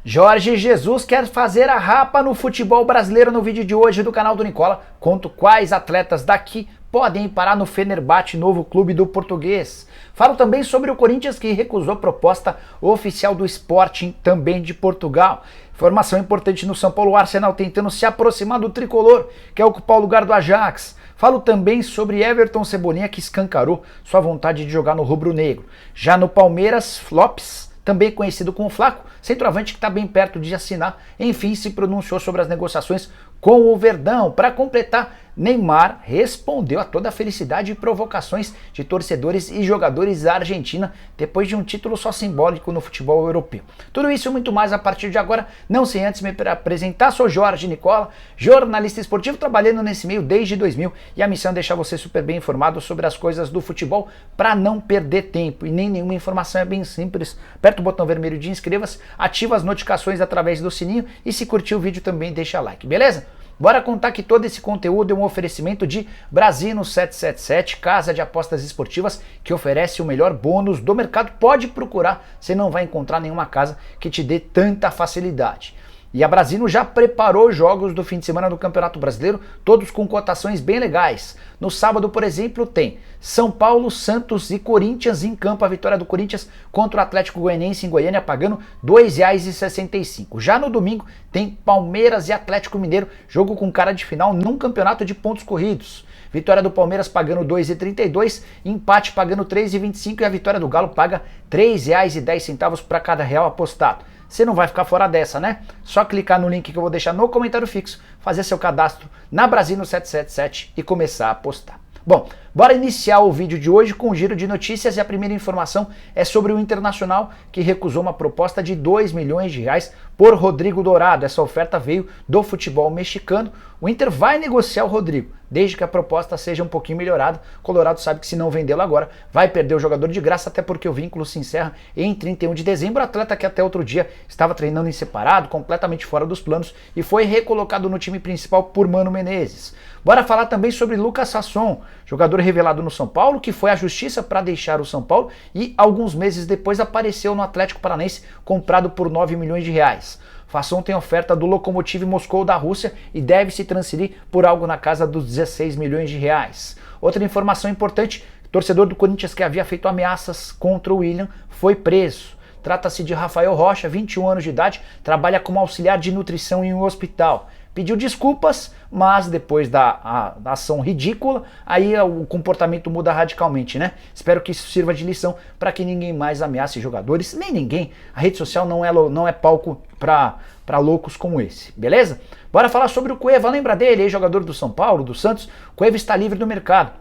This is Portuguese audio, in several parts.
Jorge Jesus quer fazer a rapa no futebol brasileiro. No vídeo de hoje do canal do Nicola, conto quais atletas daqui podem parar no Fenerbahçe, novo clube do português. Falo também sobre o Corinthians, que recusou proposta oficial do Sporting, também de Portugal. Informação importante no São Paulo: o Arsenal tentando se aproximar do tricolor, quer ocupar o lugar do Ajax. Falo também sobre Everton Cebolinha, que escancarou sua vontade de jogar no rubro-negro. Já no Palmeiras, Lopes, também conhecido como Flaco, centroavante que está bem perto de assinar, enfim, se pronunciou sobre as negociações com o Verdão. Para completar, Neymar respondeu a toda a felicidade e provocações de torcedores e jogadores da Argentina depois de um título só simbólico no futebol europeu. Tudo isso e muito mais a partir de agora, não sem antes me apresentar. Sou Jorge Nicola, jornalista esportivo, trabalhando nesse meio desde 2000, e a missão é deixar você super bem informado sobre as coisas do futebol para não perder tempo, e nem nenhuma informação. É bem simples: aperta o botão vermelho de inscreva-se, ativa as notificações através do sininho e, se curtiu o vídeo, também deixa like, beleza? Bora contar que todo esse conteúdo é um oferecimento de Brasino 777, casa de apostas esportivas que oferece o melhor bônus do mercado. Pode procurar, você não vai encontrar nenhuma casa que te dê tanta facilidade. E a Brasino já preparou os jogos do fim de semana do Campeonato Brasileiro, todos com cotações bem legais. No sábado, por exemplo, tem São Paulo, Santos e Corinthians em campo. A vitória do Corinthians contra o Atlético Goianiense em Goiânia, pagando R$ 2,65. Já no domingo tem Palmeiras e Atlético Mineiro, jogo com cara de final num campeonato de pontos corridos. Vitória do Palmeiras pagando R$ 2,32, empate pagando R$ 3,25 e a vitória do Galo paga R$ 3,10 para cada real apostado. Você não vai ficar fora dessa, né? Só clicar no link que eu vou deixar no comentário fixo, fazer seu cadastro na Brasino 777 e começar a apostar. Bom, bora iniciar o vídeo de hoje com um giro de notícias, e a primeira informação é sobre o Internacional, que recusou uma proposta de R$ 2 milhões por Rodrigo Dourado. Essa oferta veio do futebol mexicano. O Inter vai negociar o Rodrigo, desde que a proposta seja um pouquinho melhorada. O Colorado sabe que se não vendê-lo agora, vai perder o jogador de graça, até porque o vínculo se encerra em 31 de dezembro. O atleta, que até outro dia estava treinando em separado, completamente fora dos planos, e foi recolocado no time principal por Mano Menezes. Bora falar também sobre Lucas Sasson, jogador revelado no São Paulo, que foi à justiça para deixar o São Paulo e alguns meses depois apareceu no Atlético Paranaense, comprado por R$ 9 milhões. Sasson tem oferta do Lokomotiv Moscou da Rússia e deve se transferir por algo na casa dos R$ 16 milhões. Outra informação importante: torcedor do Corinthians que havia feito ameaças contra o William foi preso. Trata-se de Rafael Rocha, 21 anos de idade, trabalha como auxiliar de nutrição em um hospital. Pediu desculpas, mas depois da ação ridícula, aí o comportamento muda radicalmente, né? Espero que isso sirva de lição para que ninguém mais ameace jogadores, nem ninguém. A rede social não é palco para loucos como esse, beleza? Bora falar sobre o Cueva. Lembra dele, jogador do São Paulo, do Santos? Cueva está livre do mercado.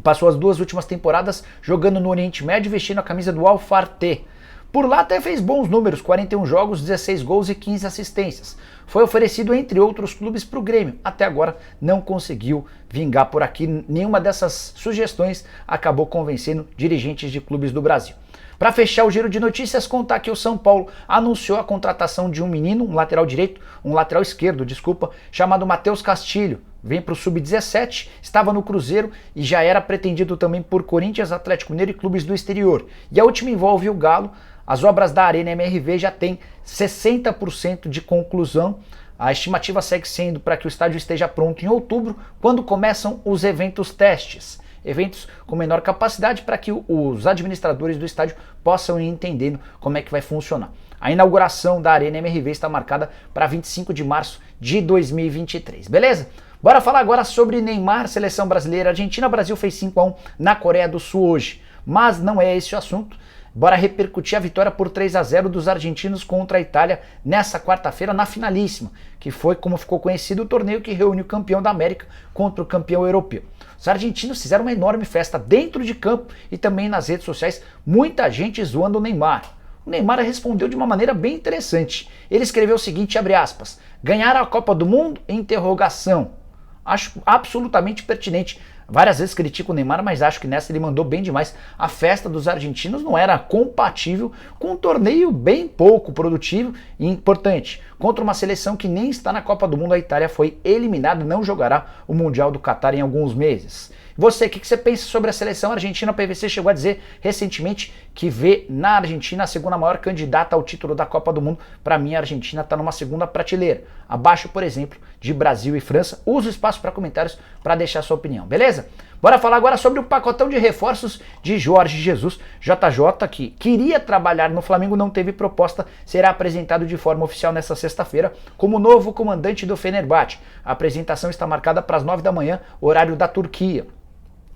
Passou as 2 últimas temporadas jogando no Oriente Médio, vestindo a camisa do Al Fateh. Por lá até fez bons números: 41 jogos, 16 gols e 15 assistências. Foi oferecido, entre outros clubes, para o Grêmio. Até agora não conseguiu vingar por aqui. Nenhuma dessas sugestões acabou convencendo dirigentes de clubes do Brasil. Para fechar o giro de notícias, contar que o São Paulo anunciou a contratação de um menino, um lateral esquerdo, chamado Matheus Castilho. Vem para o Sub-17, estava no Cruzeiro e já era pretendido também por Corinthians, Atlético Mineiro e clubes do exterior. E a última envolve o Galo. As obras da Arena MRV já têm 60% de conclusão. A estimativa segue sendo para que o estádio esteja pronto em outubro, quando começam os eventos testes. Eventos com menor capacidade, para que os administradores do estádio possam ir entendendo como é que vai funcionar. A inauguração da Arena MRV está marcada para 25 de março de 2023, beleza? Bora falar agora sobre Neymar, seleção brasileira. Argentina, Brasil fez 5-1 na Coreia do Sul hoje, mas não é esse o assunto. Bora repercutir a vitória por 3-0 dos argentinos contra a Itália nessa quarta-feira na finalíssima, que foi, como ficou conhecido, o torneio que reúne o campeão da América contra o campeão europeu. Os argentinos fizeram uma enorme festa dentro de campo e também nas redes sociais, muita gente zoando o Neymar. O Neymar respondeu de uma maneira bem interessante. Ele escreveu o seguinte, abre aspas: "Ganhar a Copa do Mundo? Interrogação." Acho absolutamente pertinente. Várias vezes critico o Neymar, mas acho que nessa ele mandou bem demais. A festa dos argentinos não era compatível com um torneio bem pouco produtivo e importante. Contra uma seleção que nem está na Copa do Mundo, a Itália foi eliminada e não jogará o Mundial do Catar em alguns meses. Você, o que você pensa sobre a seleção argentina? O PVC chegou a dizer recentemente que vê na Argentina a segunda maior candidata ao título da Copa do Mundo. Para mim, a Argentina está numa segunda prateleira, abaixo, por exemplo, de Brasil e França. Usa o espaço para comentários para deixar sua opinião, beleza? Bora falar agora sobre o pacotão de reforços de Jorge Jesus. JJ, que queria trabalhar no Flamengo, não teve proposta, será apresentado de forma oficial nesta sexta-feira como novo comandante do Fenerbahçe. A apresentação está marcada para as 9 da manhã, horário da Turquia.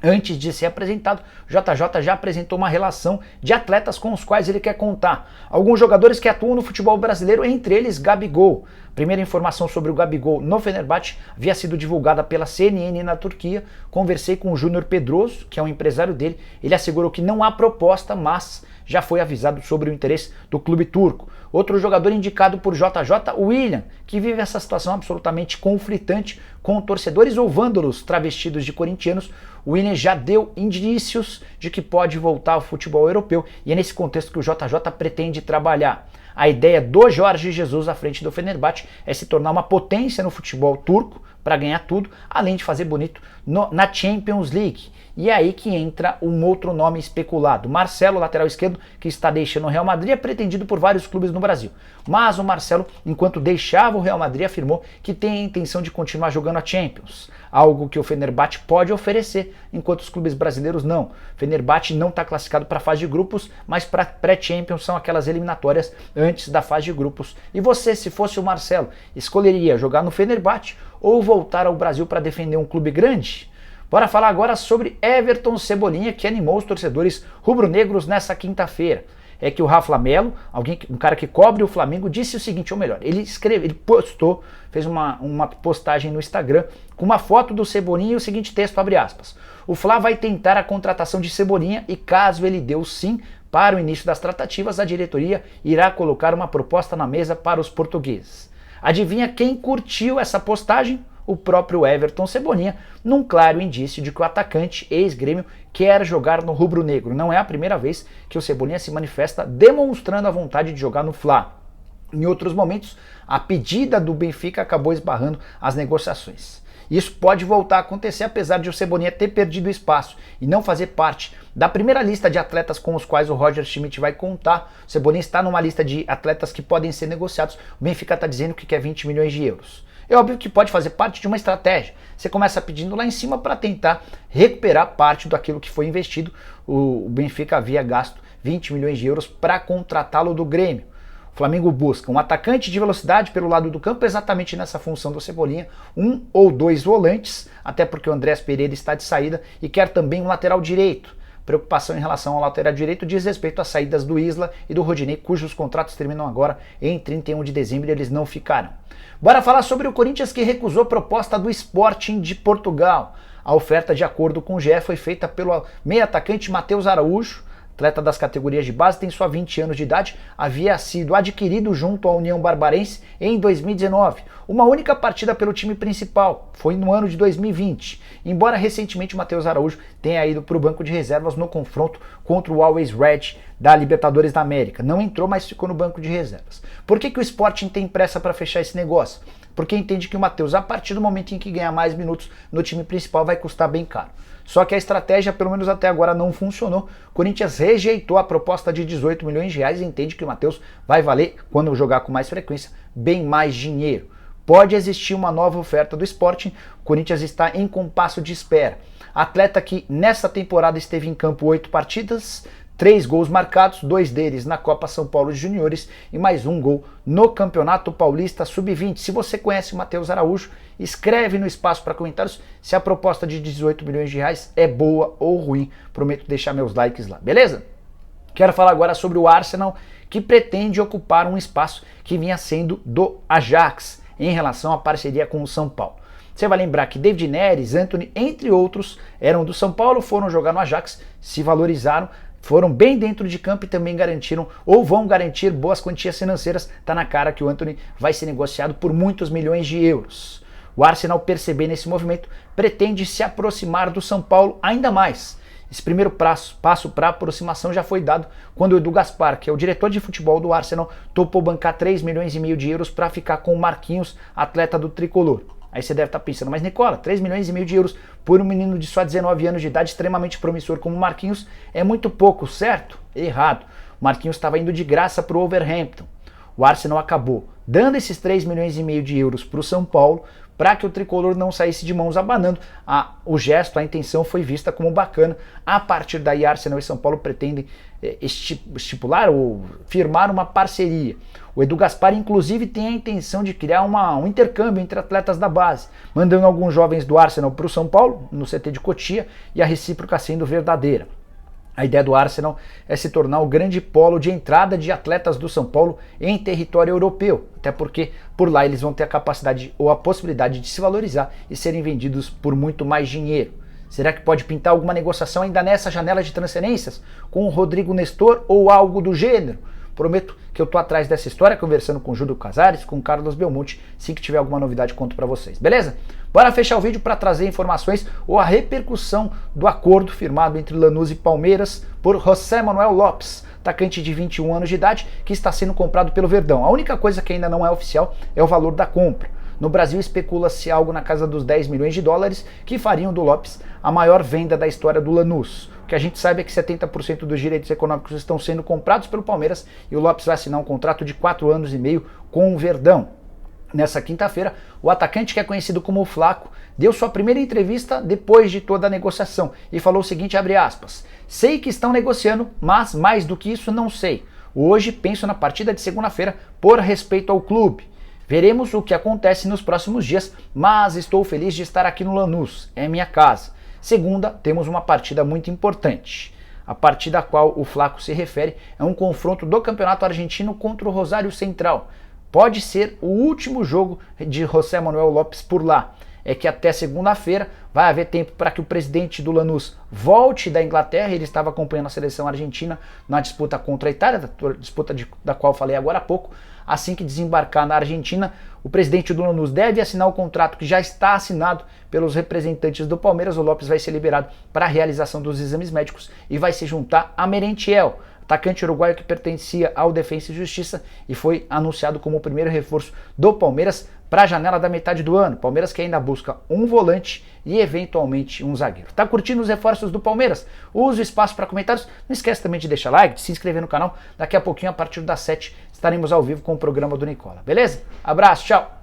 Antes de ser apresentado, JJ já apresentou uma relação de atletas com os quais ele quer contar. Alguns jogadores que atuam no futebol brasileiro, entre eles Gabigol. Primeira informação sobre o Gabigol no Fenerbahçe havia sido divulgada pela CNN na Turquia. Conversei com o Júnior Pedroso, que é um empresário dele. Ele assegurou que não há proposta, mas já foi avisado sobre o interesse do clube turco. Outro jogador indicado por JJ, o William, que vive essa situação absolutamente conflitante com torcedores ou vândalos travestidos de corintianos. O William já deu indícios de que pode voltar ao futebol europeu e é nesse contexto que o JJ pretende trabalhar. A ideia do Jorge Jesus à frente do Fenerbahçe é se tornar uma potência no futebol turco para ganhar tudo, além de fazer bonito na Champions League. E é aí que entra um outro nome especulado. Marcelo, lateral esquerdo, que está deixando o Real Madrid, é pretendido por vários clubes no Brasil. Mas o Marcelo, enquanto deixava o Real Madrid, afirmou que tem a intenção de continuar jogando a Champions. Algo que o Fenerbahçe pode oferecer, enquanto os clubes brasileiros não. O Fenerbahçe não está classificado para a fase de grupos, mas para pré-Champions são aquelas eliminatórias antes da fase de grupos. E você, se fosse o Marcelo, escolheria jogar no Fenerbahçe ou voltar ao Brasil para defender um clube grande? Bora falar agora sobre Everton Cebolinha, que animou os torcedores rubro-negros nessa quinta-feira. É que o Rafa Melo, um cara que cobre o Flamengo, disse o seguinte, ou melhor, ele postou, fez uma postagem no Instagram com uma foto do Cebolinha e o seguinte texto, abre aspas: o Fla vai tentar a contratação de Cebolinha e caso ele dê o sim para o início das tratativas, a diretoria irá colocar uma proposta na mesa para os portugueses. Adivinha quem curtiu essa postagem? O próprio Everton Cebolinha, num claro indício de que o atacante ex-grêmio quer jogar no rubro-negro. Não é a primeira vez que o Cebolinha se manifesta demonstrando a vontade de jogar no Fla. Em outros momentos, a pedida do Benfica acabou esbarrando as negociações. Isso pode voltar a acontecer, apesar de o Cebolinha ter perdido espaço e não fazer parte da primeira lista de atletas com os quais o Roger Schmidt vai contar. O Cebolinha está numa lista de atletas que podem ser negociados. O Benfica está dizendo que quer 20 milhões de euros. É óbvio que pode fazer parte de uma estratégia. Você começa pedindo lá em cima para tentar recuperar parte daquilo que foi investido. O Benfica havia gasto 20 milhões de euros para contratá-lo do Grêmio. O Flamengo busca um atacante de velocidade pelo lado do campo, exatamente nessa função do Cebolinha, um ou dois volantes, até porque o Andrés Pereira está de saída, e quer também um lateral direito. Preocupação em relação ao lateral direito diz respeito às saídas do Isla e do Rodinei, cujos contratos terminam agora em 31 de dezembro e eles não ficaram. Bora falar sobre o Corinthians, que recusou proposta do Sporting de Portugal. A oferta, de acordo com o GE, foi feita pelo meio atacante Matheus Araújo, atleta das categorias de base, tem só 20 anos de idade, havia sido adquirido junto à União Barbarense em 2019. Uma única partida pelo time principal, foi no ano de 2020. Embora recentemente o Matheus Araújo tenha ido para o banco de reservas no confronto contra o Always Red da Libertadores da América. Não entrou, mas ficou no banco de reservas. Por que o Sporting tem pressa para fechar esse negócio? Porque entende que o Matheus, a partir do momento em que ganhar mais minutos no time principal, vai custar bem caro. Só que a estratégia, pelo menos até agora, não funcionou. O Corinthians rejeitou a proposta de 18 milhões de reais e entende que o Matheus vai valer, quando jogar com mais frequência, bem mais dinheiro. Pode existir uma nova oferta do Sporting, o Corinthians está em compasso de espera. Atleta que nessa temporada esteve em campo 8 partidas, 3 gols marcados, 2 deles na Copa São Paulo de Juniores e mais 1 gol no Campeonato Paulista Sub-20. Se você conhece o Matheus Araújo, escreve no espaço para comentários se a proposta de 18 milhões de reais é boa ou ruim. Prometo deixar meus likes lá, beleza? Quero falar agora sobre o Arsenal, que pretende ocupar um espaço que vinha sendo do Ajax em relação à parceria com o São Paulo. Você vai lembrar que David Neres, Antony, entre outros, eram do São Paulo, foram jogar no Ajax, se valorizaram, foram bem dentro de campo e também garantiram ou vão garantir boas quantias financeiras. Tá na cara que o Antony vai ser negociado por muitos milhões de euros. O Arsenal, percebendo esse movimento, pretende se aproximar do São Paulo ainda mais. Esse primeiro passo para aproximação já foi dado quando o Edu Gaspar, que é o diretor de futebol do Arsenal, topou bancar 3,5 milhões de euros para ficar com o Marquinhos, atleta do tricolor. Aí você deve estar pensando, mas Nicola, 3 milhões e meio de euros por um menino de só 19 anos de idade, extremamente promissor como o Marquinhos, é muito pouco, certo? Errado. O Marquinhos estava indo de graça para o Wolverhampton. O Arsenal acabou dando esses 3 milhões e meio de euros para o São Paulo, para que o tricolor não saísse de mãos abanando. O gesto, a intenção foi vista como bacana. A partir daí, Arsenal e São Paulo pretendem estipular ou firmar uma parceria. O Edu Gaspar, inclusive, tem a intenção de criar um intercâmbio entre atletas da base, mandando alguns jovens do Arsenal para o São Paulo, no CT de Cotia, e a recíproca sendo verdadeira. A ideia do Arsenal é se tornar o grande polo de entrada de atletas do São Paulo em território europeu, até porque por lá eles vão ter a capacidade ou a possibilidade de se valorizar e serem vendidos por muito mais dinheiro. Será que pode pintar alguma negociação ainda nessa janela de transferências com o Rodrigo Nestor ou algo do gênero? Prometo que eu tô atrás dessa história, conversando com o Júlio Casares, com o Carlos Belmonte. Assim que tiver alguma novidade, conto para vocês, beleza? Bora fechar o vídeo para trazer informações ou a repercussão do acordo firmado entre Lanús e Palmeiras por José Manuel Lopes, atacante de 21 anos de idade, que está sendo comprado pelo Verdão. A única coisa que ainda não é oficial é o valor da compra. No Brasil especula-se algo na casa dos 10 milhões de dólares, que fariam do Lopes a maior venda da história do Lanús. O que a gente sabe é que 70% dos direitos econômicos estão sendo comprados pelo Palmeiras e o Lopes vai assinar um contrato de 4 anos e meio com o Verdão. Nessa quinta-feira, o atacante, que é conhecido como Flaco, deu sua primeira entrevista depois de toda a negociação e falou o seguinte, abre aspas, sei que estão negociando, mas mais do que isso não sei. Hoje penso na partida de segunda-feira por respeito ao clube. Veremos o que acontece nos próximos dias, mas estou feliz de estar aqui no Lanús, é minha casa. Segunda, temos uma partida muito importante. A partida a qual o Flaco se refere é um confronto do Campeonato Argentino contra o Rosário Central. Pode ser o último jogo de José Manuel Lopes por lá. É que até segunda-feira vai haver tempo para que o presidente do Lanús volte da Inglaterra. Ele estava acompanhando a seleção argentina na disputa contra a Itália, disputa da qual falei agora há pouco. Assim que desembarcar na Argentina, o presidente do Lanús deve assinar o contrato que já está assinado pelos representantes do Palmeiras. O Lopes vai ser liberado para a realização dos exames médicos e vai se juntar a Merentiel, atacante uruguaio que pertencia ao Defensa e Justiça e foi anunciado como o primeiro reforço do Palmeiras para a janela da metade do ano. Palmeiras que ainda busca um volante e eventualmente um zagueiro. Tá curtindo os reforços do Palmeiras? Use o espaço para comentários. Não esquece também de deixar like, de se inscrever no canal. Daqui a pouquinho, a partir das 7, estaremos ao vivo com o programa do Nicola. Beleza? Abraço, tchau!